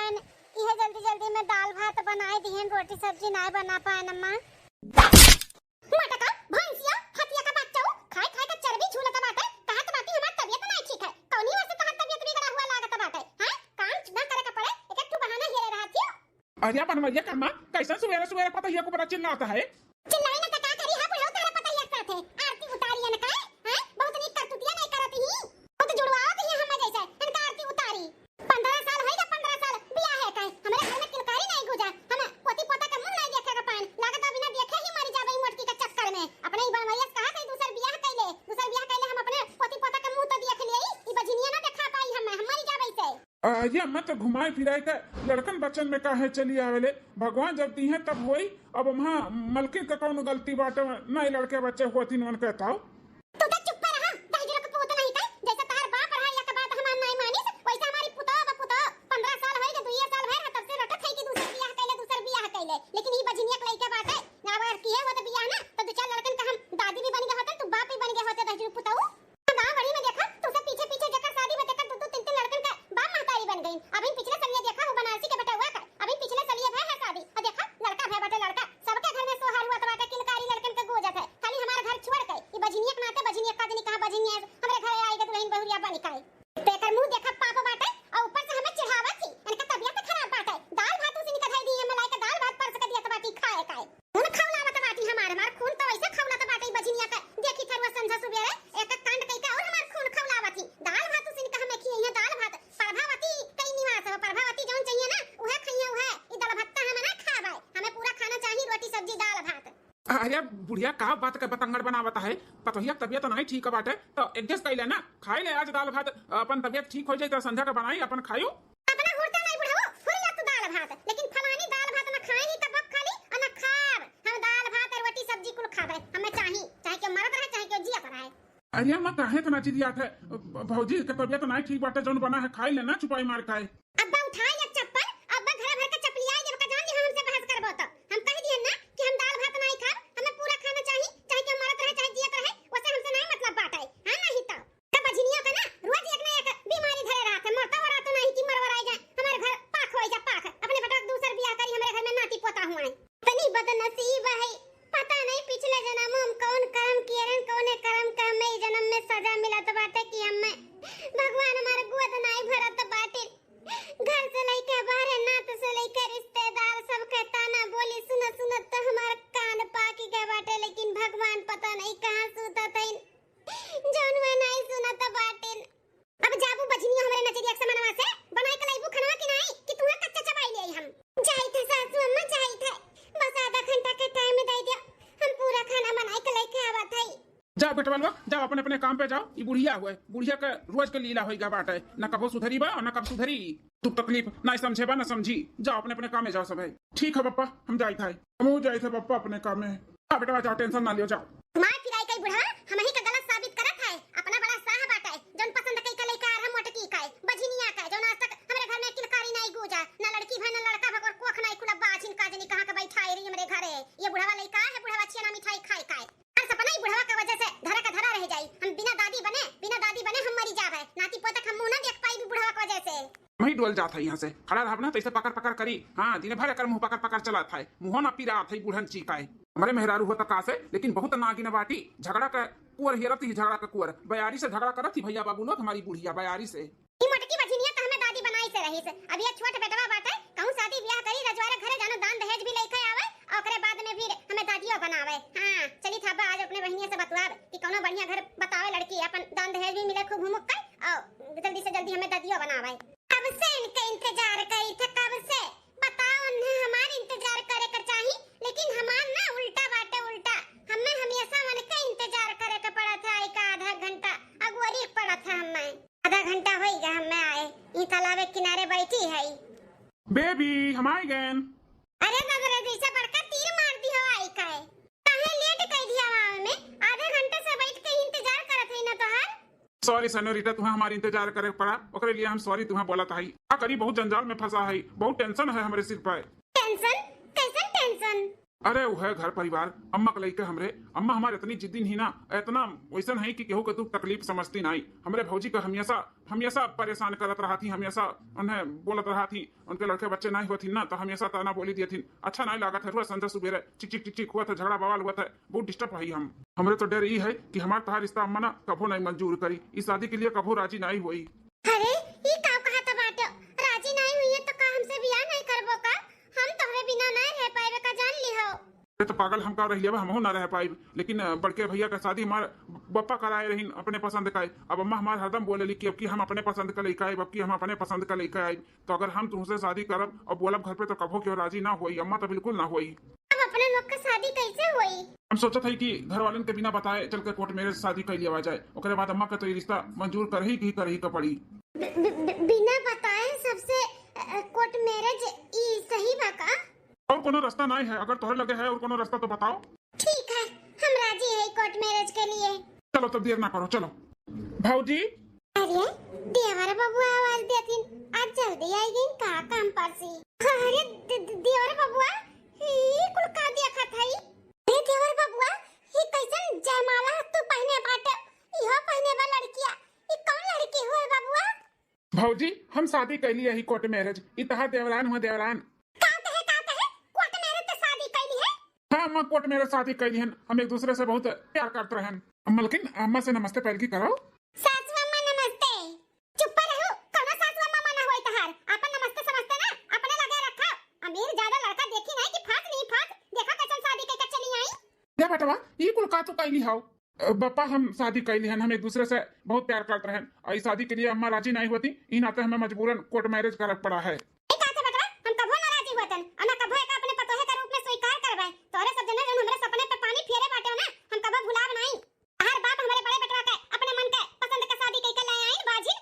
पाए, यह जल्दी जल्दी में दाल भात बनाए दिहन, रोटी सब्जी नहीं बना पाए नम्मा। मटका भैंसिया हतिया का बच्चा खाए खाए का चर्बी झूलता बाटे, कहत बाटी हमार तबीयत नहीं ठीक है, कौनी वजह से तहर तबीयत बिगड़ा हुआ लागत बाटे। हां काम ना करे का पड़े, एक एक बहाना हेरे रहत हो। अरे बनवैया कर्मा कैसा सुबह सुबह पता ही को बड़ा चिल्लाता है। चिल्लाई ना का करी है बुढ़ऊ, तारा पता ही साथे आरती उतारी न का है, बहुत नीक करतुतिया नहीं करत ही, बहुत जुड़वात ही हम जैसे इनका आरती उतारी। 15 साल है या 15 साल बियाह है काहे, हमारे घर में किलकारी नहीं गुजा, हम पोती पोता का मुंह नहीं देखे का पान लागत बिना देखे ही मर जाबे मोटकी का चक्कर में। अपने ही बनवैया कहा थे दूसर बियाह कैले हम अपने पोती पोता का मुंह तो देख लियई, ई बजिनिया ना देखा पाई हम मर जाबे से। ये मत घुमाए फिराए के लड़कन बच्चन में काहे चली आवेले, भगवान जब दी है तब होई। अब वहाँ मलकिन का कौन गलती बाटे, नहीं लड़के बच्चे होती न कहता हो। तू तो चुप रहा, दहजरो का पुत नहीं था, जैसा तार बाप रहा या का बात हम नहीं मानिस, वैसा हमारी पुता 15 साल है के 2 साल भर तब से रटत है कि दूसर बियाह कैले, लेकिन ई बजिनिया के लइके बात है ना बार की है वो तो बियाह ना तो दो चार लड़कन का हम दादी भी बन गए होते, तू बाप भी बन गए होते दहजरो पुताऊ। गांव बड़ी में देखा तू सब पीछे पीछे जकर शादी में देखा दो तीन लड़कन का बाप महतारी बन गई। अभी पिछले साल ये देखा वो बनारसी के बेटा हुआ का, अभी पिछले साल ये है शादी और देखा लड़का है बेटा लड़का, सबके घर में सोहार हुआ तबाटा किलकारी लड़कन के गोजत है, खाली हमारा घर छोड़ के ई बजिनिया के नाते बजिनिया का जनी कहां बजिनिया हमरे घर आएगा दुल्हन बहुरिया बनी काई तेकर मुंह देखा पाप बाटे और ऊपर से हमें चिढ़ावत थी, इनका तबीयत खराब बाटे। दाल भात उसी निकल दी है मलाई का दाल भात परस के दिया तबाटी खाए काए खून खौलावत बाटी हमार खून तो ऐसे खौलात बाटे बजिनिया का देखी थरवा समझा सुबेरे एक एक कांड कई का और हमार खून खौलावत थी। दाल भात उसी निकल हमें खिए दाल भात प्रभावती कई निवास है, प्रभावती जौन चाहिए ना उहे खइए उहे, ई दाल भात हमें ना खाबाए, हमें पूरा खाना चाहिए रोटी सब्जी दाल भात। अरे बुढ़िया का बात का बतंगड़ बनावता है, पतोहिया तबियत नहीं ठीक बाटे तो एडजस्ट कर लेना, खाई ले आज दाल भात, अपन तबियत ठीक हो जाए तो संध्या का बनाई अपन खायो। अपना हुरता नहीं बुढ़ाओ फुरिया तू दाल भात, लेकिन फलानी दाल भात ना खाई ही तब खाली और ना खाब, हम दाल भात और रोटी सब्जी कुल खाबे, हमें चाहिए चाहे के मरत रहे चाहे के जियत रहे। अरे मैं काहे तो नाची दिया था, भौजी के तबियत नहीं ठीक बाटे जौन बना है खाई लेना, चुपाई मार खाए। अब्बा उठाए एक चप्पल, अब्बा घर भर के चपलियाई जब का जान दी हमसे बहस करबो तो हम कह दिए ना कि हम दाल भात नहीं खाब, हमें पूरा खाना चाहिए चाहे के मरत रहे चाहे जियत रहे, वैसे हमसे नहीं मतलब बात है। हां नहीं तो तब बजिनिया का ना रोज एक ना एक बीमारी धरे रहत है, मरता वरा तो नहीं कि मरवराई जाए, हमारे घर पाख हो जा पाख, अपने बेटा दूसर बियाह करी हमारे घर में नाती पोता हुआ है, तनी बदनसीब है, पता नहीं पिछले जन्म में हम कौन कर्म किए रन, कौने कर्म का हमें इस जन्म में सजा मिलत बाटे कि हमें भगवान हमारे गोद नहीं भरत बाटे। घर से लेके बाहर नात से लेके रिश्तेदार सब कहता ना बोली सुनत सुनत तो हमार कान पाकी गए बाटे, लेकिन भगवान पता नहीं कहां सुतत है जौन में नहीं सुनत बाटे। अब जाबू बजनिया हमरे नजरिया से मनवा से बनाई के लाइबू खनवा कि नहीं कि तुम्हें कच्चा चबाई ले हम जाई थे सासू अम्मा जाई थे, बस आधा घंटा के टाइम दे दिया हम पूरा खाना बनाई के लेके आवत है। जाओ बेटवा लोग जाओ अपने अपने काम पे जाओ, ये बुढ़िया हुए बुढ़िया का रोज के लीला होगा बाटे, न कबो सुधरी बा और न कब सुधरी, तू तकलीफ ना समझे बा न समझी, जाओ अपने अपने काम में जाओ सब है। ठीक है पप्पा हम जाई थे, हम जाई थे पप्पा अपने काम में। हाँ बेटा जाओ टेंशन ना लियो, जाओ। मार फिराई कई बुढ़ा हम ही का गलत साबित करत है, अपना बड़ा साह बाटे जौन पसंद कई का लेके हम मोटकी का बजिनिया का जौन आज तक हमरे घर में किलकारी नहीं गुजा, ना लड़की भाई ना लड़का भगोर कोख नहीं खुला बाजिन का जनी कहां का बैठाई रही हमरे घरे, ये बुढ़ावा लइका है बुढ़ावा छिया ना मिठाई खाए खाए और सपना ही बुढ़ावा का वजह से धरा का धरा रह जाई, हम बिना दादी बने हम मरी जावे, नाती पोता हम मुंह ना देख पाई भी बुढ़ावा की वजह से। वही डोल जाता है यहाँ से खड़ा रहा ना तो इसे पकड़ पकड़ करी, हाँ दिन भर कर मुंह पकड़ पकड़ चला था, मुंह ना पीरा था बुढ़न चीका है हमारे मेहरारू होता का से, लेकिन बहुत नागिन बाटी झगड़ा का कुंवर हेरत ही झगड़ा का कुंवर बयारी से झगड़ा करत थी भैया बाबू लोग हमारी बुढ़िया बयारी से। ई मोटकी बजिनिया तो हमें दादी बनाई से रही से, अब ये छोट बेटवा बाटे कहूं शादी ब्याह करी रजवारे घरे जानो दान दहेज भी लेके आवे और ओकरे बाद में फिर हमें दादियो बनावे। हां चली था आज अपने बहनिया से बतवाब कि कोनो बढ़िया घर बतावे लड़की अपन दान दहेज भी मिले खूब मुक्का और जल्दी से जल्दी हमें दादियो बनावे। कब से इनका इंतजार करी था, कब से बताओ उन्हें हमारे इंतजार करे कर चाहिए, लेकिन हमार ना उल्टा बाटे उल्टा, हमें हमेशा मन का इंतजार करे का पड़ा था, एक आधा घंटा अगवरी पड़ा था, हमें आधा घंटा हो गया हमें आए, ये तालाब के किनारे बैठी है बेबी हम आए गए। अरे नजर जैसा बड़का तीर मार दिया आई काहे काहे लेट कह दिया वहां में, आधे घंटे से बैठ के इंतजार करत है ना तोहार। सॉरी सनोरिटा तुम्हें हमारी इंतजार करे पड़ा, ओकरे लिए हम सॉरी तुम्हें बोला था, क्या करी बहुत जंजाल में फंसा है, बहुत टेंशन है हमारे सिर पर। टेंशन कैसन टेंशन? अरे वो है घर परिवार अम्मा के लइके हमरे अम्मा हमारे इतनी जिद्दी नहीं ना इतना वैसन है कि केहू के दुख तकलीफ समझती नहीं। हमरे भौजी का हमेशा हमेशा परेशान करत रहा थी, हमेशा उन्हें बोलत रहा थी, उनके लड़के बच्चे नहीं होती ना तो हमेशा ताना बोली दी थी। अच्छा नहीं लागत है, रोज संजय सुबेरे चिक चिक चिक चिक हुआ था, झगड़ा बवाल हुआ था, बहुत डिस्टर्ब रही हम। हमरे तो डर ये है कि हमारा तहार रिश्ता अम्मा ना कभो नहीं मंजूर करी, इस शादी के लिए कभो राजी नहीं हुई। अरे ये का कहा था बाटे, राजी नहीं हुई है तो का हमसे बियाह नहीं करबो का? हम तोहरे बिना नहीं रह पाएबे का, जान लिहो। तो पागल हम का रही हम ना रह पाई, लेकिन बड़के भैया का शादी हमारे बप्पा कराए रही अपने पसंद का। अब अम्मा हमारे हरदम बोले कि अब की हम अपने पसंद का लेकर आए, अब की हम अपने पसंद का लेकर आए, तो अगर हम तुमसे शादी करब और बोलब घर पे तो कभो क्यों राजी ना हुई, अम्मा तो बिल्कुल ना हुई। अब अपने लोग का शादी कैसे हुई? हम सोचा था कि घर वाले के बिना बताए चल के कोर्ट मैरिज शादी कर लिया जाए, उसके बाद अम्मा का तो ये रिश्ता मंजूर कर ही का पड़ी। बिना बताए सबसे कोर्ट मैरिज ई सही बा का? और कोनो रास्ता नहीं है, अगर तोहरे लगे है और कोनो रास्ता तो बताओ। ठीक है, हम राजी है कोर्ट मैरिज के लिए। चलो तब देर ना करो, चलो। भाऊजी अरे देवर बबुआ आवाज देथिन, आज जल्दी आई गई का काम पर से। अरे देवर बबुआ ई कुल का देखा थाई? ए देवर बबुआ ई कैसन जयमाला तू पहने बाटे, इहो पहने बा लड़किया, ई कौन लड़की होए बबुआ? भाऊजी हम शादी कर लिए ही कोर्ट मैरिज, इतहा देवरान हुआ देवरान। कोर्ट मैरिज तो शादी कैली है? हाँ अम्मा कोर्ट मैरिज शादी कैली हन, हम एक दूसरे से बहुत प्यार करते रहन। मलकिन अम्मा से नमस्ते पहल की करो। सासू अम्मा नमस्ते। चुप रहो, कौन सासू अम्मा मना होई तहार? अपन नमस्ते समझते ना, अपने लगे रखा। अमीर ज्यादा लड़का देखी नहीं कि फास नहीं फास, देखा कैसन शादी के चली आई। दे बेटवा ये कुल का तो कैली हाउ बप्पा, हम शादी कैली हन, हम एक दूसरे से बहुत प्यार करते रहन, और इस शादी के लिए अम्मा राजी नहीं होती, इन नाते हमें मजबूरन कोर्ट मैरिज करना पड़ा है। हम कभो ना राजी होतन, और ना कभो एक अपने पतोहे का रूप में स्वीकार करबै। तोरे सब जना जन हमरे सपने पे पानी फेरे बाटे ना, हम कभो भुलाब नहीं। हर बाप हमारे बड़े बेटवा के अपने मन के पसंद के शादी कई के ले आई बाजी,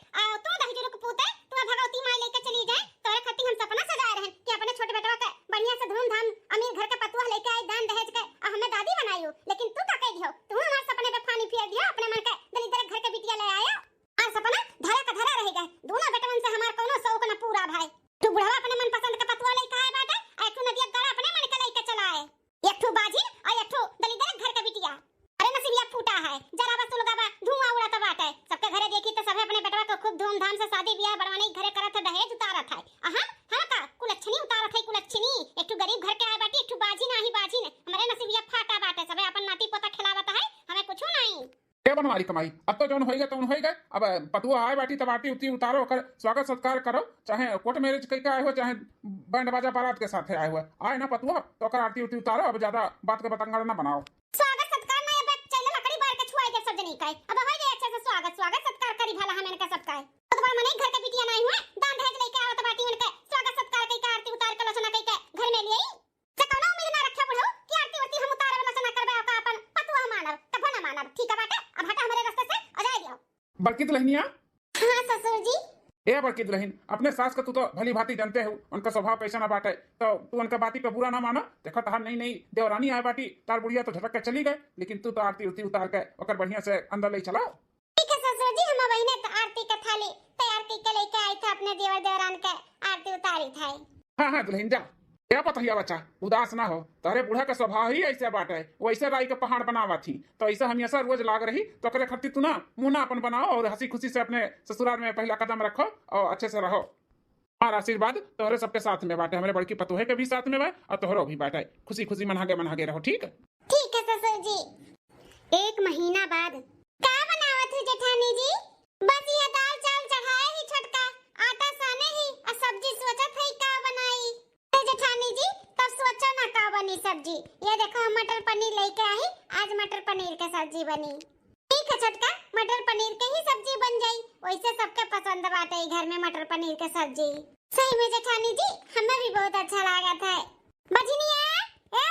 तू दही जुरुक पूते, तू भगवती माई लेके चली जाए। तोरे खातिर हम सपना सजाए रहन कि अपने छोटे बेटवा के बढ़िया से धूमधाम अमीर घर के पतुआ लेके आई, दान दहेज के, और हमें दादी बनाई। लेकिन तू तो कह दियो, तू हमारे सपने पे पानी फेर दियो, अपने मन के दलिद्र घर के बिटिया ले आया, और सपना धरा का धरा रहेगा। दोनों बेटवन से हमार कोनो शौक न पूरा भाई। तू बुढ़वा अपने मन पसंद का पतुआ लेके आए बाटे, एक ठो नदिया गड़ा अपने मन के लेके चला है, एक ठो बाजी और एक ठो दलिद्र घर का बिटिया। अरे नसीबिया फूटा है, जरा बस लगा धुआं उड़ाता बाटे। सबके घरे देखी तो सबे अपने बेटवा को खूब धूमधाम से शादी ब्याह बढ़वाने घरे करत है, दहेज उतारत है। हम का कुलच्छनी उतारत है, कुलच्छनी। एक ठो गरीब घर के आए बाटी, एक ठो बाजी नाही बाजी ने, हमारे नसीबिया फाटा बाटे। सबे अपन नाती पोता खिलावत है, हमें कुछ नहीं। क्या बनवारी कमाई, अब तो जौन होएगा तो होएगा। अब पतुआ आए बाटी तब आटी उती उतारो, कर स्वागत सत्कार करो, चाहे कोर्ट मैरिज कई का आए हो, चाहे बैंड बाजा बारात के साथ आए हुए आए ना पतुआ, तो कर आरती उती उतारो। अब ज्यादा बात के पतंगड़ ना बनाओ। स्वागत सत्कार ना ये चले लकड़ी बार के छुआई दे सब जनी का। अब होई गए अच्छे से स्वागत सत्कार करी भला हमें का सबका। तो बड़ा मने घर के बिटिया नहीं हुए, दान दहेज लेके आवत बाटी उनके स्वागत सत्कार कई का, आरती उतार के लसना कई के घर में ले आई। से कोनो उम्मीद ना रखे बुढ़ऊ कि आरती उरती हम उतारे वाला सना करबे का अपन पतुआ मानब, तब ना मानब। ठीक है बाटे, अब हटा हमारे रास्ते से आ जाए दियो। बड़की दुल्हनिया। हां ससुर जी। ए बड़की दुल्हन, अपने सास का तू तो भली भांति जानते हो उनका स्वभाव कैसा ना बाटे, तो तू उनका बाती पे बुरा ना माना। देखा तहार नहीं देवरानी आए बाटी, तार बुढ़िया तो झटक के चली गए, लेकिन तू तो आरती उरती उतार के ओकर बढ़िया से अंदर ले चलाओ। ठीक है ससुर जी, हम बहिने तो आरती का थाली तैयार करके लेके आई था, अपने देवर देवरान के आरती उतारी था। हाँ दुल्हन जा, क्या पता हिया बच्चा उदास ना हो, तारे बूढ़ा का स्वभाव ही ऐसे बाटे, वैसे राई के पहाड़ बनावा थी, तो ऐसा हमेशा रोज लाग रही, तो करे खर्ती तू ना मुंह अपन बनाओ और हंसी खुशी से अपने ससुराल में पहला कदम रखो और अच्छे से रहो। और आशीर्वाद तोहरे सबके साथ में बाटे, हमारे बड़की पतोहे के भी साथ में बा और तोहरो भी बाटे, खुशी खुशी मनागे रहो। ठीक है ससुर जी। एक महीना बाद का बनावत है जेठानी जी? बस ये दाल चावल चढ़ाए ही छोटका, आटा साने ही और सब्जी सोचत है का बनाई। जेठानी जी तब सोचो ना का बनी सब्जी। ये देखो हम मटर पनीर लेके आई, आज मटर पनीर की सब्जी बनी। ठीक है छोटका, मटर पनीर के ही सब्जी बन जाई, वैसे सबके पसंद बाटे घर में मटर पनीर के सब्जी। सही में जेठानी जी हमें भी बहुत अच्छा लगा था। बजनिया ए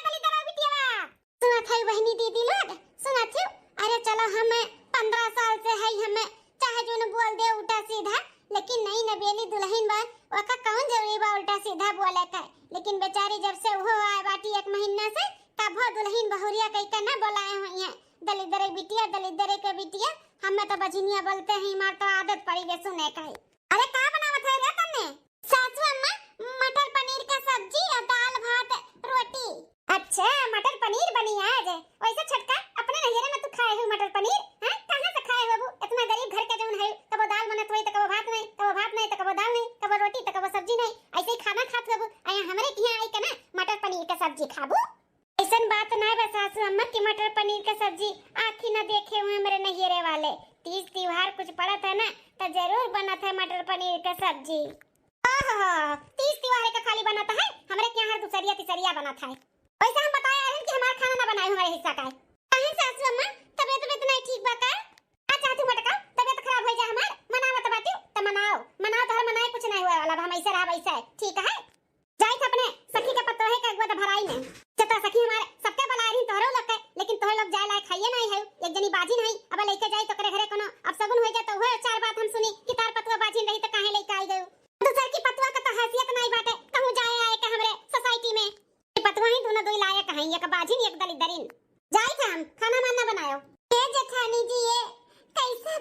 दलिद्र बिटिया सुना था बहनी दीदी लोग सुना थी। अरे चलो हमें 15 साल से है, हमें चाहे जो न बोल दे उल्टा सीधा, लेकिन नई नवेली दुल्हन बा ओका कौन जरूरी बा उल्टा सीधा बोले का। लेकिन बेचारी जब से वो आए बाटी 1 महीना से, तब वो दुल्हन बहुरिया कई का ना बोलाए हुई है, दलिद्र के बिटिया। हमें तो बजनिया बोलते हैं, मार तो आदत पड़ी गई सुने का। अरे का बनावत है रे तने? सासू अम्मा मटर पनीर का सब्जी और दाल भात रोटी कबो रोटी तो कबो सब्जी नहीं, ऐसे ही खाना खात हबो। आया हमरे के यहाँ आई के ना मटर पनीर का सब्जी खाबू। ऐसन बात ना बस सासू अम्मा की मटर पनीर का सब्जी आँखी न देखे हुए मेरे नहियरे वाले। तीज त्योहार कुछ पड़ा था ना तो जरूर बना था मटर पनीर का सब्जी। तीज त्योहार का खाली बना था है, हमरे के यहाँ हर दूसरिया तीसरिया बना था। वैसे हम बताया है कि हमारा खाना ना बनाए हमारे हिस्सा का है। काहे सासू अम्मा तबीयत नहीं ठीक बा का? अच्छा तू मटका तबीयत खराब हो जा हमार मनावत बाटी त मनाओ तो मनाए कुछ नहीं हुआ वाला हम ऐसे रहा वैसे है ठीक है। जाई था अपने सखी के पत्तो है का गोद भराई में चता सखी हमारे सबके बुला रही तोहरो लोग के, लेकिन तोहर लोग जाए लायक खाइए नहीं है। एक जनी बाजी नहीं अब लेके जाई तो करे घरे कोनो अब सगुन हो जाए तो वह चार बात हम सुनी कि तार पतवा बाजी नहीं तो काहे लेके आई गयो। दूसर की पतवा का तो हैसियत नहीं बाटे कहूं जाए आए के हमरे सोसाइटी में पतवा ही दोनों दो लायक हैं, एक बाजी एक दलिदरिन। जाई था हम खाना माना बनायो। ए जेठानी जी ये कैसे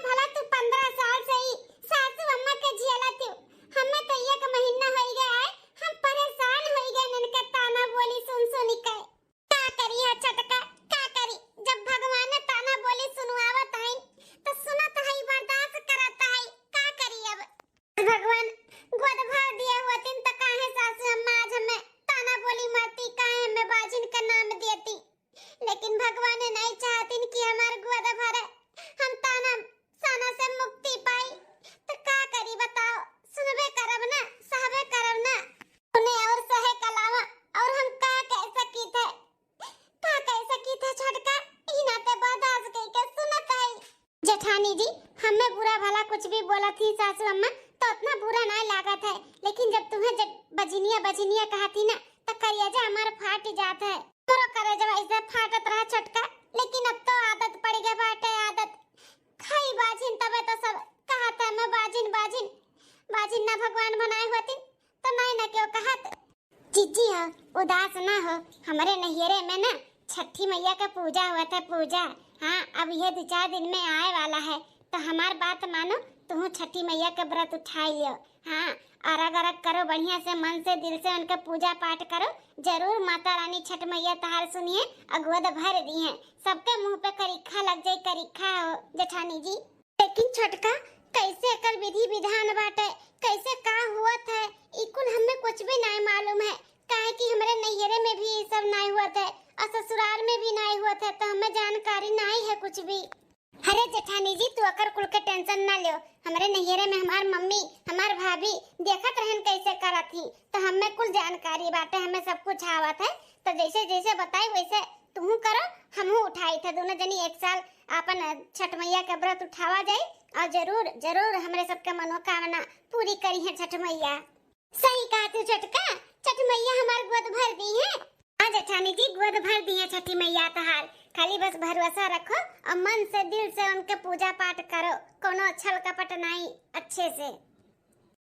भला तू 15 साल से ही सासू अम्मा के झेला तू, हमें तो एक महीना हो गया है हम परेशान हो गए इनके ताना बोली सुन के। का करी है छटका का करी, जब भगवान ने ताना बोली सुनवावत है तो सुनत है बर्दाश्त करत है का करी। अब भगवान गोद भर दिए होतिन तो काहे सासू अम्मा आज हमें ताना बोली मारती, काहे हमें बाजिन का नाम देती। लेकिन भगवान ने नहीं चाहतिन कि हमार गोद भरे हम ताना साना से मुक्ति पाई तो का करी बताओ। सुनबे करब ना सहबे करब ना उन्हें और सहे कलावा और हम का कह सकी थे छटका ई नाते बर्दाश्त कई के सुनत है। जेठानी जी हमें बुरा भला कुछ भी बोला थी सासू अम्मा तो उतना बुरा ना लागत है, लेकिन जब तुम्हें बजनिया कहा थी ना तो करियाजा हमार फाट जात है। तोरो करे जब ऐसे फाटत रहा छटका, लेकिन अब तो आदत पड़ गई बाटे आदत खाई बाजिन तबे तो सब कहा था मैं बाजिन ना भगवान बनाए होती तो नहीं ना क्यों कहत। जीजी हो उदास ना हो, हमारे नहियरे में ना छठी मैया का पूजा हुआ था पूजा। हाँ अब ये 2-4 दिन में आए वाला है तो हमार बात मानो तुम छठी मैया का व्रत उठाई लियो। हाँ अरग करो बढ़िया से मन से दिल से उनका पूजा पाठ करो, जरूर माता रानी छठ मैया तहार सुनिए अगोद भर दी है। सबके मुंह पे करीखा लग जाए करीखा हो जेठानी जी। लेकिन छटका कैसे कल विधि विधान बाटे कैसे का हुआ था इकुल हमें कुछ भी नहीं मालूम है, काहे कि हमारे नैहरे में भी ये सब नहीं हुआ था और ससुराल में भी नहीं हुआ था तो हमें जानकारी नहीं है कुछ भी। अरे जेठानी जी तू अकर कुल के टेंशन ना लियो, हमारे नैहरे में हमार मम्मी हमार भाभी देखत रहन कैसे करत थी तो हमें कुल जानकारी बाटे, हमें सब कुछ आवत है तो जैसे जैसे बताई वैसे तुम करो हमहू उठाई थे दोनों जनी एक साल अपन छठ मैया का व्रत उठावा जाए और जरूर हमारे सबका मनोकामना पूरी करी है छठ मैया। सही कहा तू छटका, छठ मैया हमार गोद भर दी है। हाँ जेठानी जी गोद भर दी है छठी मैया तहार, खाली बस भरोसा रखो और मन से दिल से उनके पूजा पाठ करो, कोनो छल कपट नहीं अच्छे से।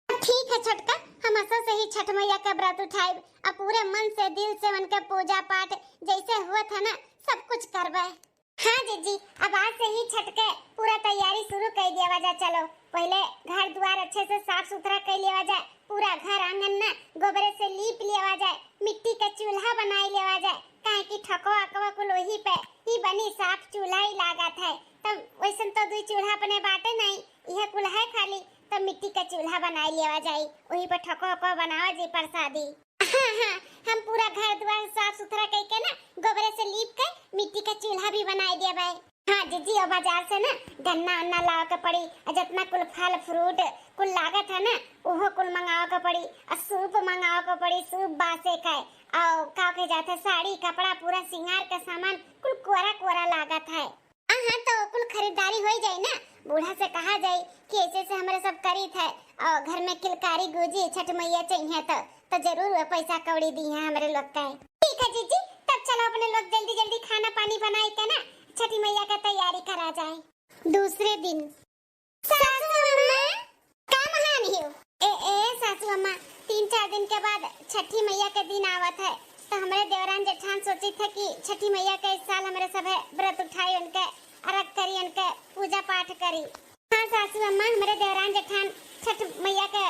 ठीक है छटका हम असो से ही छठ मैया का व्रत उठाए और पूरे मन से दिल से उनके पूजा पाठ जैसे हुआ था ना सब कुछ करबे। हाँ जीजी अब आज से ही छठ के पूरा तैयारी शुरू कर दिया जाए। चलो पहले घर द्वार अच्छे से साफ सुथरा कर लिया जाए, पूरा घर आंगन ना गोबरे से लीप लिया जाए, मिट्टी का चूल्हा बनाई लिया जाए, काहे कि ठको अकवा को लोही पे ही बनी साफ चूल्हा ही लागत है। तब वैसन तो 2 चूल्हा अपने बाटे नहीं यह कुल है खाली तो मिट्टी का चूल्हा बनाई लिया जाए, वही पर ठको अकवा बनावा जी प्रसादी। हाँ हम पूरा घर द्वार साफ सुथरा करके ना गोबरे से लीप कर मिट्टी का चूल्हा भी बनाई दिया भाई। हाँ जीजी और बाजार से ना गन्ना लाओ के पड़ी और जितना कुल फल फ्रूट कुल लागत है ना वो कुल मंगाओ के पड़ी और सूप मंगाओ के पड़ी, सूप बासे का और का के जाते साड़ी कपड़ा पूरा सिंगार का सामान कुल कोरा लागत है। हाँ तो कुल खरीदारी हो जाए ना, बूढ़ा से कहा जाए कि ऐसे से हमारे सब करी थे और घर में किलकारी गुजी छठ मैया चाहिए तो जरूर पैसा कौड़ी दी है हमारे लोग का। ठीक है जीजी तब चलो अपने लोग जल्दी खाना पानी बनाए के ना छठी मैया का तैयारी करा जाए। दूसरे दिन सासू अम्मा का महान हो ए सासू अम्मा 3-4 दिन के बाद छठी मैया का दिन आवत है तो हमारे देवरान जेठान सोची थे कि छठी मैया का इस साल हमारे सब व्रत उठाई उनके अर्घ करी उनके पूजा पाठ करी। हाँ सासू अम्मा हमारे देवरान जेठान छठ मैया का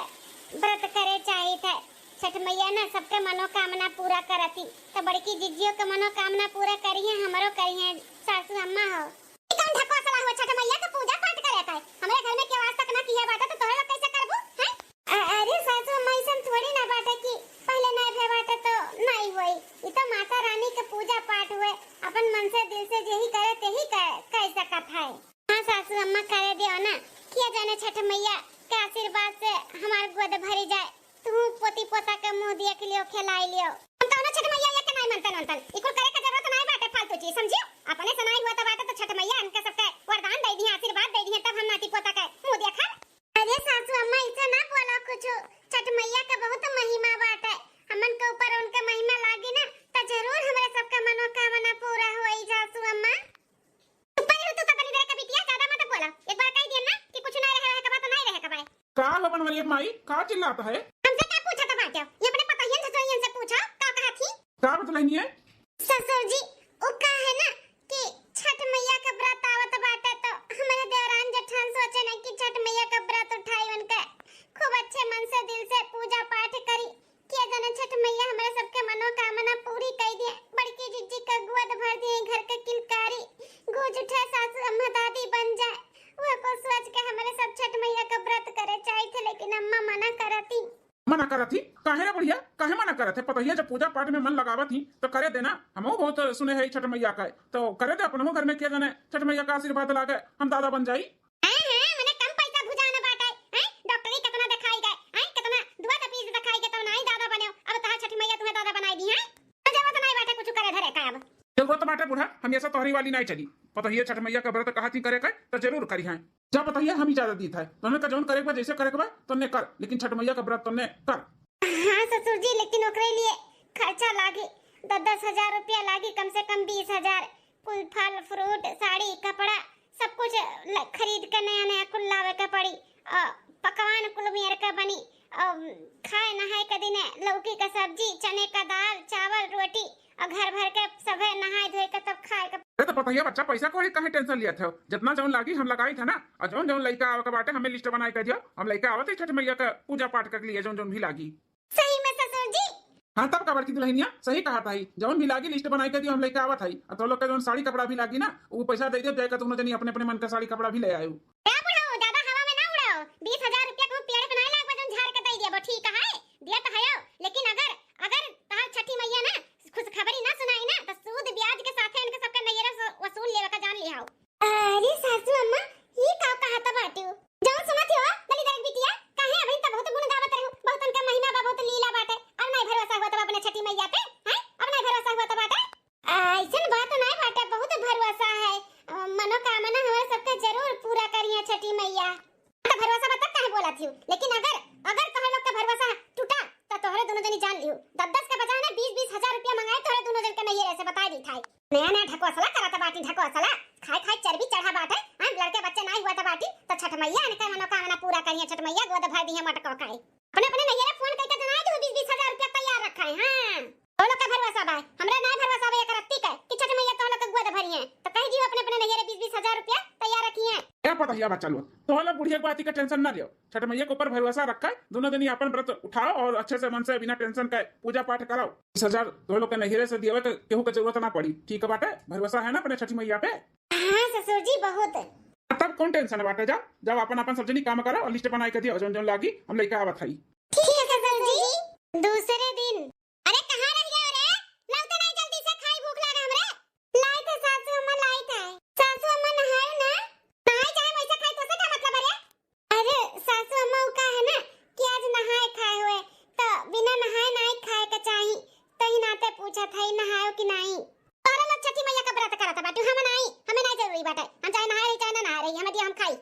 व्रत करे चाहिए थे, छठ मैया ना सबके मनोकामना पूरा करती तो बड़की जीजियों के मनोकामना पूरा करी है हमारो करी है सासू अम्मा हो। कौन ढकोसला हो छठ मैया का पूजा पाठ करे का हमारे घर में क्यों आज तक ना किया बात तो तोहरा कैसे करबू हैं? खिलाई लियो। हम कौनो छठ मैया के नहीं मनतन इकुल करे के जरूरत नहीं बाटे फालतू चीज समझियो। अपने सनाई हुआ त बाटे तो छठ मैया इनके सबके वरदान दे दी आशीर्वाद दे दी तब हम नाती पोता के मुंह देखा। अरे सासू अम्मा इसे ना बोलो कुछ। छठ मैया का बहुत महिमा बाटे। हमन के ऊपर उनके महिमा लागी ना तो जरूर हमारे सबका मनोकामना पूरा होई सासू अम्मा। ऊपर हो तो तनी देर का बिटिया ज्यादा मत बोला। एक बार कह दिया ना कि कुछ नहीं रहे का बात नहीं रहे का भाई। का हो बनवारी माई का चिल्लाता है? हमसे क्या पूछा था बाटे? ये अपने पता ही ससुरियन से पूछा का कहा थी? का बतलाइए? ससुर जी ओ का है ना कि छठ मैया का व्रत आवत बाटे तो हमारे देवरान जेठान सोचे ना कि छठ मैया का व्रत उठाई उनका खूब अच्छे मन से दिल से पूजा पाठ करी कि जाने छठ मैया हमारे सबके मनोकामना पूरी कर दिए। बड़की जिज्जी का गोद भर दिए घर के किलकारी गूंज उठे सासू अम्मा दादी बन जाए। वो को सोच के हमारे सब छठ मैया का व्रत करे चाहे थे लेकिन अम्मा मना करती। मना करती काहे रे बढ़िया काहे मना करत है? पता ही है जब पूजा पाठ में मन लगावत ही तो करे देना। हमहू बहुत सुने है छठ मैया का तो करे दे अपनहु घर में किया जाने छठ मैया का आशीर्वाद लागे हम दादा बन जाई। मैंने कम पैसा भुजाना बाटे हैं डॉक्टरी कितना दिखाई गए हैं कितना दुआ का फीस दिखाई के तो नहीं दादा बने अब तार छठ मैया तुम्हें दादा बनाई दी है। जरूरत नहीं बाटे कुछ करे धरे का अब जरूरत बाटे बूढ़ा हमेशा तोहरी वाली नहीं चली। पता ही है छठ मैया का व्रत कहा थी करे का तो जरूर करी है। जब पता ही हम इजाजत दी था तोने का जौन करे के जैसे करे के तोने कर लेकिन छठ मैया का व्रत तोने कर। हाँ ससुर जी लेकिन ओकरे लिए खर्चा लागे 10,000 रुपया लागे कम से कम 20,000 कुल फल फ्रूट साड़ी कपड़ा सब कुछ खरीद के नया नया कुल लावे के पड़ी। पकवान कुल मेर का बनी खाए नहाए के दिन लौकी का सब्जी चने का दाल चावल रोटी और घर भर के सबे नहाए धोए के तब खाए के। तो पता ही है बच्चा पैसा को काहे टेंशन लिया था? जितना जौन लागी हम लगाई था ना और जौन जौन लइका आवे के बाटे हमें लिस्ट बनाई के दियो। हम लइका आवत छठ मैया का पूजा पाठ के लिए जौन जौन भी लागी। सही में ससुर जी? हाँ तब का बड़की दुल्हनिया सही कहा था ही जौन भी लागी लिस्ट बनाई के दियो हम लइका आवत हई। और तो लोग के जौन साड़ी कपड़ा भी लागी ना वो पैसा दे दे जाएगा तुम जनी अपने अपने मन का साड़ी कपड़ा भी ले आयो। क्या बुढ़ाओ ज्यादा हवा में ना उड़ाओ। 20,000 रुपया को पेड़ बनाए लाग वजन झाड़ के दे दिया ठीक है दिया तो है लेकिन अगर अगर तार छठी मैया ना खुश खबरी ना सुनाई ना तो सूद ब्याज के साथ इनके सबके नैयरा वसूल लेवे का जान लिहाओ। अरे सासू अम्मा ये का कहा था बाटू जौन सुनत हो दलिदर बिटिया काहे अभी तो बहुत गुण गावत रहू बहुत उनका महिमा बा बहुत लीला बाटे अब नहीं भरोसा हुआ तो अपने छठी मैया पे हैं अब नहीं भरोसा हुआ तो बाटे ऐसन बात नहीं बाटे बहुत भरोसा है मनोकामना हमारे सबका जरूर पूरा करिए छठी मैया। तो भरोसा बता काहे बोला थी लेकिन अगर अगर तोहरे लोग का भरोसा टूटा तो तोहरे दोनों जनी जान लियो 10-10 के बजाय ना 20-20 हजार रुपया मंगाए तोहरे दोनों जन के नहीं ऐसे बता दी था। नया नया ढकवासला करता बाटी ढकवासला खाए खाए चर्बी चढ़ा बाटे हां लड़के बच्चे नहीं हुआ था बाटी तो छठ मैया इनका मनोकामना पूरा करिए छठ मैया गोद भर दी है मटका खाए अपने अपने नैयरा फोन करके जनाए दो 20-20 हजार रुपया तैयार रखा है। हां तो लोग का भरोसा बा हमरे नहीं भरोसा बा करती के कि छठ मैया तो लोग का गोद भरी है तो कह दियो अपने अपने नैयरा 20-20 हजार रुपया तैयार रखी है। क्या पता ही बच्चा लो तो वाला बुढ़िया बात का टेंशन ना लियो। छठ मैया के ऊपर भरोसा रखा दोनों जनी अपन व्रत उठाओ और अच्छे से मन से बिना टेंशन के पूजा पाठ कराओ। 20,000 तो लोग के नैहरे से दिए तो केहू के जरूरत ना पड़ी ठीक है बाटे भरोसा है ना अपने छठी मैया पे। हां ससुर जी बहुत तब कौन टेंशन बाटे जब अपन अपन सब जनी काम करो और लिस्ट बनाई के दियो जौन जौन लागी हम लइका आवत हई। ठीक है ससुर जी। दूसरे दिन अरे कहां रह गए रे लौटे नहीं जल्दी से खाई भूख लगा हमरे लाई थे सासू अम्मा लाई थे सासू अम्मा नहाए ना नहाए जाए वैसे खाई तो से क्या मतलब है? अरे सासू अम्मा का है ना कि आज नहाए खाए हुए तो बिना नहाए नहीं खाए के चाहिए तो ही नाते पूछा था नहायो कि नहीं। तारा लोग छठी मैया का व्रत करता बाटू हमें नहीं जरूरी बाटे हम चाहे नहाए चाहे ना नहा रही हमें दिया हम खाई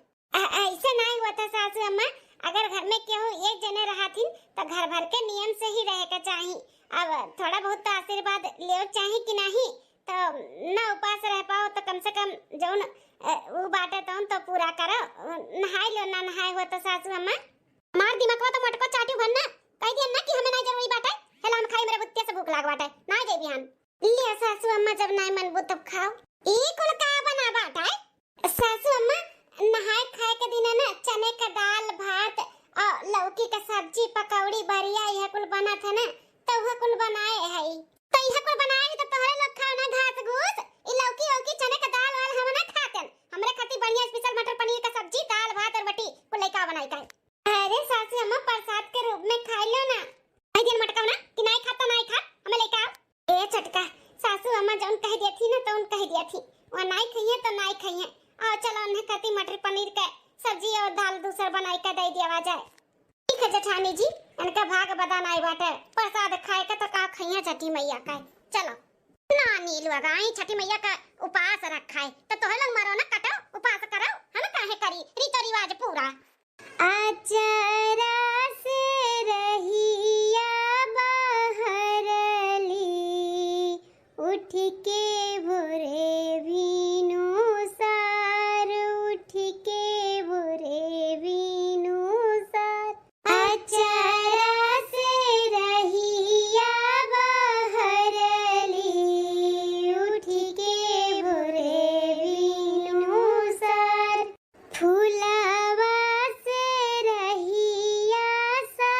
ऐसे नहीं हुआ था सासू अम्मा। अगर घर में केहू एक जने रहथिन तो घर भर के नियम से ही रहे के चाहिए। अब थोड़ा बहुत तो आशीर्वाद ले चाहिए कि नहीं तो ना उपास रह पाओ तो कम से कम जौन वो बाटे तो पूरा करो नहाए लो ना नहाए हो तो सासू अम्मा मार दिमाग तो मटको चाटू भरना कह दिया ना कि हमें नहीं जरूरी बाटे हेला हम खाई मेरे बुत्ते से भूख लाग बाटे ना जे बिहान ले सासू अम्मा जब नहीं मन बु तब खाओ ई कुल का बना बाटे सासू अम्मा नहाए खाए के दिन ना चने का दाल भात और लौकी का सब्जी पकौड़ी बरिया यह कुल बना था ना तो वह कुल बनाए है तो यह कुल बनाए तो तोहरे लोग खाओ ना घास घूस ई लौकी लौकी चने का दाल वाल हम ना खाते हमरे खाती बढ़िया स्पेशल मटर पनीर का सब्जी दाल भात और बटी कुल का बनाई का। अरे सासू अम्मा प्रसाद के रूप में खा लो ना आई दिन मटका ना कि नहीं खाता नहीं खा हमें लेके आओ ए छटका सासू अम्मा जौन कह दिया थी ना तो उन कह दिया थी वो नहीं खाइए तो नहीं खाइए और चलो उन्हें खाती मटर पनीर का सब्जी और दाल दूसरा बनाई का दे दिया जाए। ठीक है जेठानी जी इनका भाग बदान आई बाटे प्रसाद खाए के तो का खैया छठी मैया का चलो ना नीलू आई छठी मैया का उपास रखाए तो तोहे लोग मारो ना कटो उपास करो हम काहे करी रीति रिवाज पूरा अचरा से रहिया बहरली उठ के भोरे भीनु सार उठ के भोरे भीनु सार अचरा से रहिया बहरली उठ के भोरे भीनु सार फूलवा से रहिया सा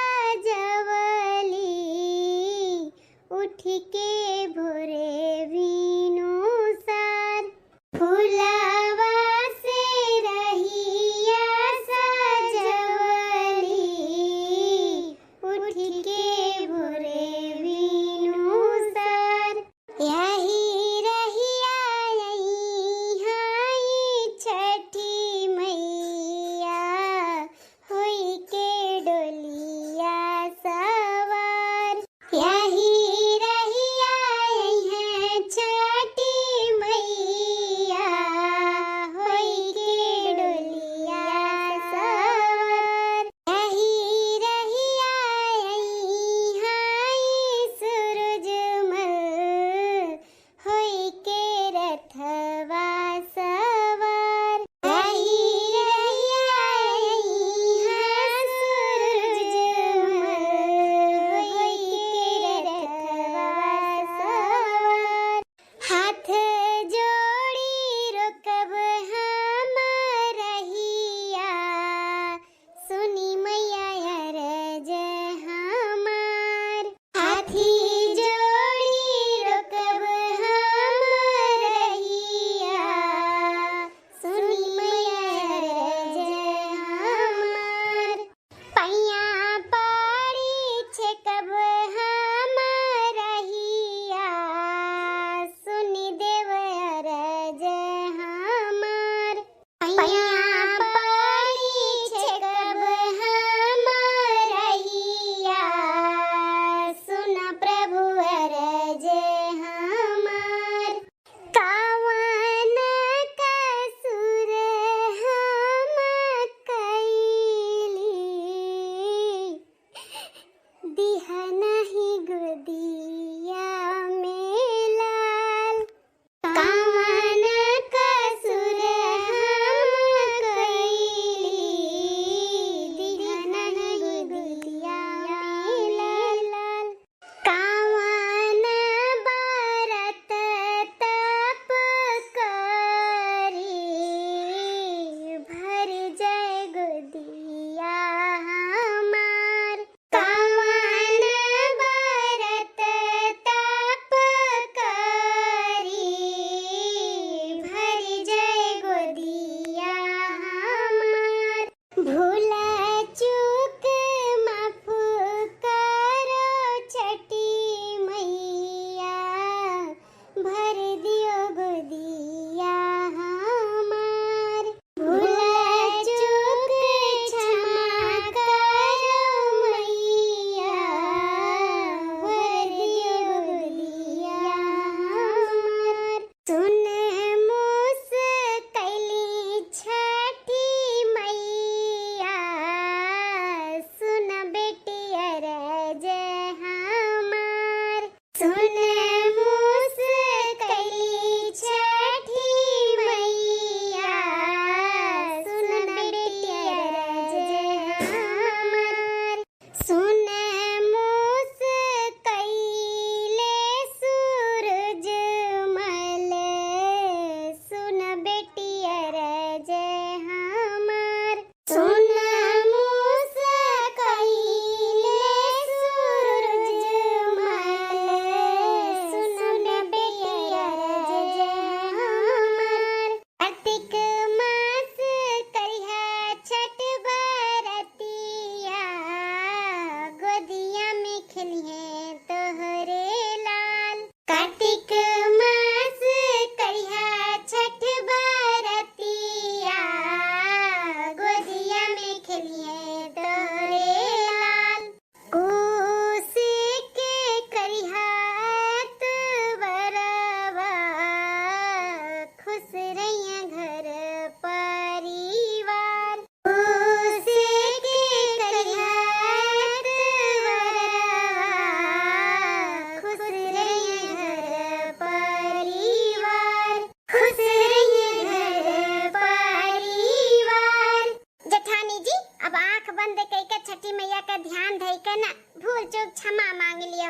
भूल चूक क्षमा मांग लियो।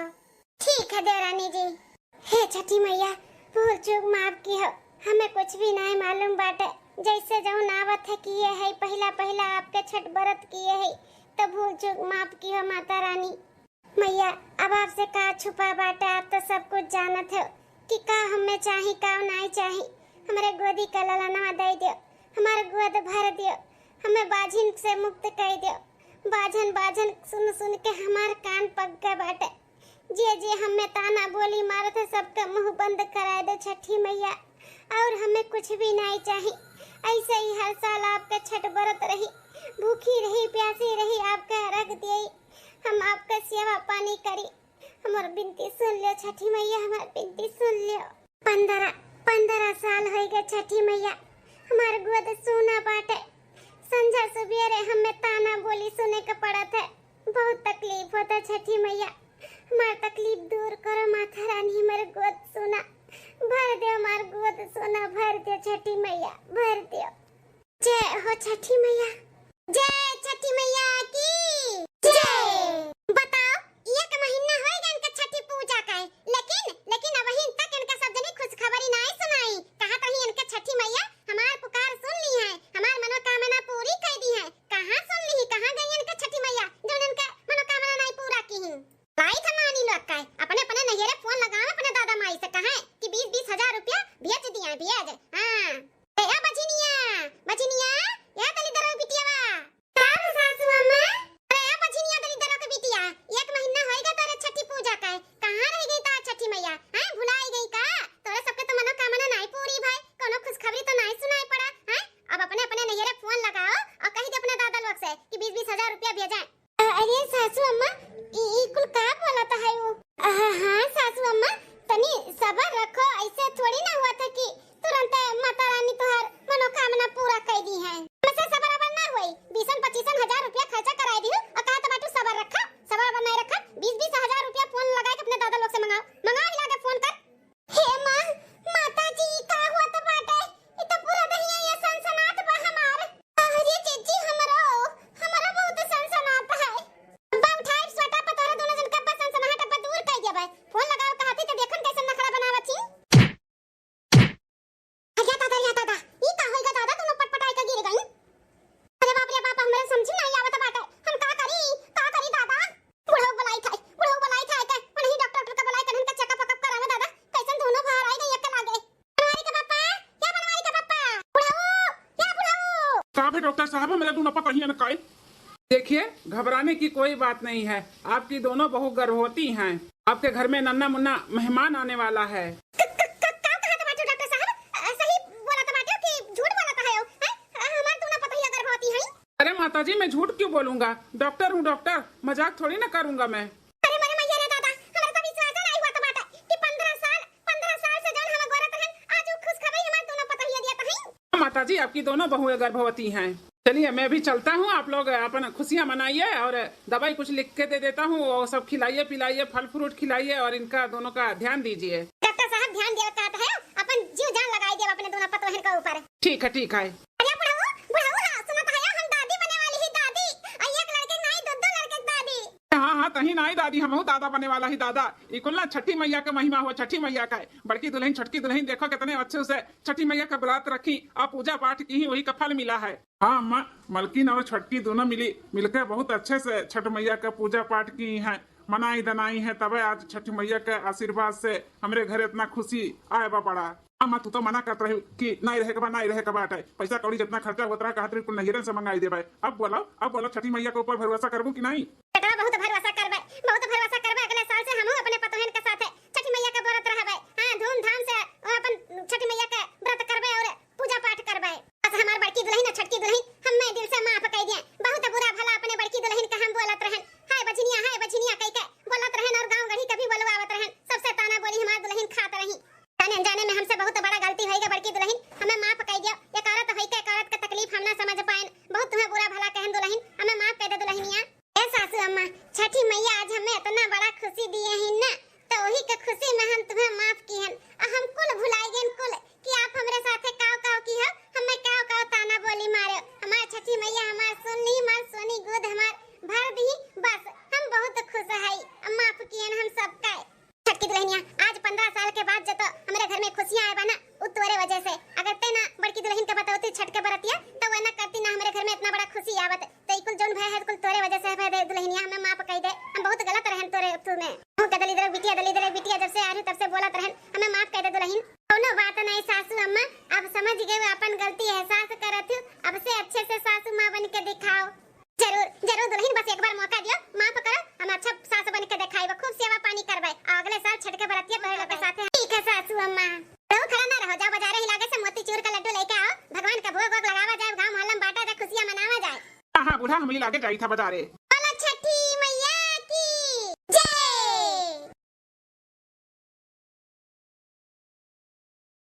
ठीक है देवरानी जी। हे छठी मैया भूल चूक माफ की हो, हमें कुछ भी नहीं मालूम बाटे। जैसे जौन आवत है किए है, पहला पहला आपके छठ व्रत किए है, तो भूल चूक माफ की हो माता रानी। मैया अब आपसे का छुपा बाटे, आप तो सब कुछ जानत हो कि का हमें चाही का नहीं चाही। हमारे गोदी का ललनवा दे दियो, हमारे गोद भर दियो, हमें बाझिन से मुक्त कर दियो। बाझन बाझन सुन सुन के हमार कान पक गए बाटे। जे हमें ताना बोली मारत है सबका मुंह बंद करा दे छठी मैया, और हमें कुछ भी नहीं चाहिए। ऐसे ही हर साल आपका छठ व्रत रही, भूखी रही प्यासी रही, आपका रख दिए, हम आपका सेवा पानी करी। हमार बिनती सुन लियो छठी मैया, हमार बिनती सुन लियो। 15 साल हो गए छठी मैया, हमार गोद सोना बाटे। संझा सुबेरे हमें ताना बोली सुने का पड़त है, बहुत तकलीफ होता छठी मैया। हमार तकलीफ दूर करो माता रानी, हमारे गोद सोना भर दो, हमार गोद सोना भर दो छठी मैया, भर दो। जय हो छठी मैया, जय छठी मैया की जय। बताओ एक महीना हो गया इनका छठी पूजा का है, लेकिन अब ही तक इनका सब जने खुश खबरी नहीं सुनाई। कहा तो ही इनका छठी मैया हमार पुकार सुन ली है, हमार मनोकामना पूरी कर दी है। कहां सुन ली, कहां गई इनका छठी मैया जो इनका मनोकामना नहीं पूरा की है। लाई था नानी लोग का अपने अपने नैहरे फोन लगाओ अपने दादा माई से, कहा कि 20-20 हजार रुपया भेज दिया भेज। हां ए बचिनिया या दलिदरो बिटियावा का सासू अम्मा, ए बचिनिया दलिदरो के बिटिया, एक महीना होएगा तेरे छठी पूजा का, कहां रह गई ता छठी मैया? हां भुलाई गई का? तोरे सबके तो मनोकामना नहीं पूरी भाई, कोनो खुशखबरी तो नहीं सुनाई पड़ा। हां अब अपने अपने नैहरे फोन लगाओ और कह दे अपने दादा लोग से कि 20-20 हजार रुपया भेजाएं। अरे सासू अम्मा ई कुल का बोलता है वो? हां सासू अम्मा तनी सब्र रखो, ऐसे थोड़ी ना हुआ था कि तुरंत माता रानी तोहर मनोकामना पूरा कर दी है। हमसे सब्र ना हुई, 20-25 हजार रुपया खर्चा कराई दी और कहा तो बाटू सब्र रखा, सब्र बनाए रखा। 20-20 हजार रुपया फोन लगा के अपने दादा लोग से मंगाओ हिला के फोन कर। हे मां माता जी का हुआ तो बाटे, ई तो पूरा दहिया ये सनसनात बा हमार। अरे चीची हमरा बहुत सनसनात है। बा उठाई स्वटा पर तोरा दोनों जन का बस सनसनाहट पर दूर कर दिया भाई। फोन लगाओ कहती तो देखन कैसे नखरा बनावत छी। या दादा ई का होइगा दादा, तुम पटपटाई का गिर गई। अरे बाप रे बाप, हमरे समझ नहीं आवत बाटे, हम का करी दादा? बुढ़ऊ बुलाई था के वही डॉक्टर का बुलाई कर इनका चेकअप करावे दादा। कैसन दोनों बाहर आई गई एक लागे। बनवारी का पापा बुढ़ऊ का भी डॉक्टर साहब मेरे दोनों पता ही न काई। देखिए घबराने की कोई बात नहीं है, आपकी दोनों बहू गर्भवती हैं, आपके घर में नन्ना मुन्ना मेहमान आने वाला है। अरे माताजी मैं झूठ क्यों बोलूंगा, डॉक्टर हूँ डॉक्टर, मजाक थोड़ी ना करूंगा मैं। अरे मेरे मैया रे दादा, हमरा तो विश्वास नहीं हुआ टमाटा कि 15 साल से जौन हम गोरत हैं, आज वो खुशखबरी हमार दोनों पता ही दिया था। माताजी आपकी दोनों बहुएं गर्भवती हैं। चलिए मैं भी चलता हूँ, आप लोग अपन खुशियाँ मनाइए और दवाई कुछ लिख के दे देता हूँ, और सब खिलाइए पिलाइए, फल फ्रूट खिलाइए और इनका दोनों का ध्यान दीजिए। डॉक्टर साहब ध्यान दिया कहता है, अपन जीव जान लगाई दे अपने दोनों पतोहन के ऊपर। ठीक है। हाँ तही नहीं दादी, हम दादा बने वाला ही दादा। इकुल ना छठी मैया का महिमा हुआ, छठी मैया का है। बड़की दुल्हन छोटकी दुल्हन देखो कितने अच्छे से छठी मैया का व्रत रखी और पूजा पाठ की ही, वही का फल मिला है। हाँ अम्मा, मलकिन और छटकी दोनों मिलकर बहुत अच्छे से छठ मैया का पूजा पाठ की है, मनाई दनाई है, तब आज छठ मैया के आशीर्वाद से हमारे घर इतना खुशी आए बा पड़ा। अम्मा तू तो मना करत रही कि नहीं रहे का बात है, पैसा कौड़ी जितना खर्चा होता है कहते कुल नहिरन से मंगाई दे भाई। अब बोलो छठी मैया के ऊपर भरोसा करबू कि नहीं? बहुत भरोसा करबे। अगले साल से हम अपने पतोहन के साथ छठी मैया का व्रत रहबे। हां धूमधाम से अपन छठी मैया का व्रत करबे और पूजा पाठ करबे। बस हमार बड़की दुल्हन और छटकी दुल्हन हमें दिल से माफ कर दिए। बहुत बुरा भला अपने बड़की दुल्हन का हम बोलत रहन, हाय बछनिया कह के बोलत रहन और गांव गढ़ी कभी बोलवावत रहन, सबसे ताना बोली हमार दुल्हन खात रही। जाने में हमसे बहुत बड़ा गलती होई गे बड़की दुल्हन, हमें माफ कर दियो। एक औरत होई के औरत का तकलीफ हम ना समझ पाएन, बहुत तुम्हें बुरा भला कहन दुल्हन, हमें माफ कर दे दुल्हनिया। ए सासू अम्मा, छठी मैया आज हमें इतना बड़ा खुशी दिए हैं ना, तो वही के खुशी में हम तुम्हें माफ की हैं। हम कुल भुलाई गए कुल कि आप हमरे साथे काव की हो, हमें काव ताना बोली मारे। हमार छठी मैया हमार सुननी मार सोनी गोद हमार भर दी, बस हम बहुत खुश है। भाई माफ किए हम सबका। छठ की दुल्हनिया आज 15 साल के बाद जब हमारे घर में खुशियां आए बना उ तोरे वजह से। अगर ते ना बड़की दुल्हन के बतावती छठ के बरतिया तो वह ना करती ना हमारे घर में इतना बड़ा खुशी आवत। तो इकुल जोन भय है कुल तोरे वजह से है दुल्हनिया हमें माफ कह दे। हम बहुत गलत रहन तोरे तू में हो के दलीदर बिटिया जब से आ रही तब से बोलत रहन हमें माफ कह दे दुल्हन। कोनो बात नहीं सासू अम्मा अब समझ गए अपन गलती एहसास करत हूं। अब से अच्छे से सासू मां बन के दिखाओ। जरूर जरूर दुल्हन बस एक बार मौका दियो माफ करो हम अच्छा सास बन के दिखाई खूब सेवा पानी करवाए अगले साल छठ के बरतिया तोरे लोग के साथ। ठीक है सासू अम्मा रहो खड़ा ना रहो जाओ बाजार ही लागे से मोतीचूर का लड्डू लेके आओ भगवान का भोग लगावा जाए गांव मोहल्ला में बांटा जाए खुशियां मनावा जाए। हाँ हाँ बूढ़ा हम ही लागे जाई था बाजारे।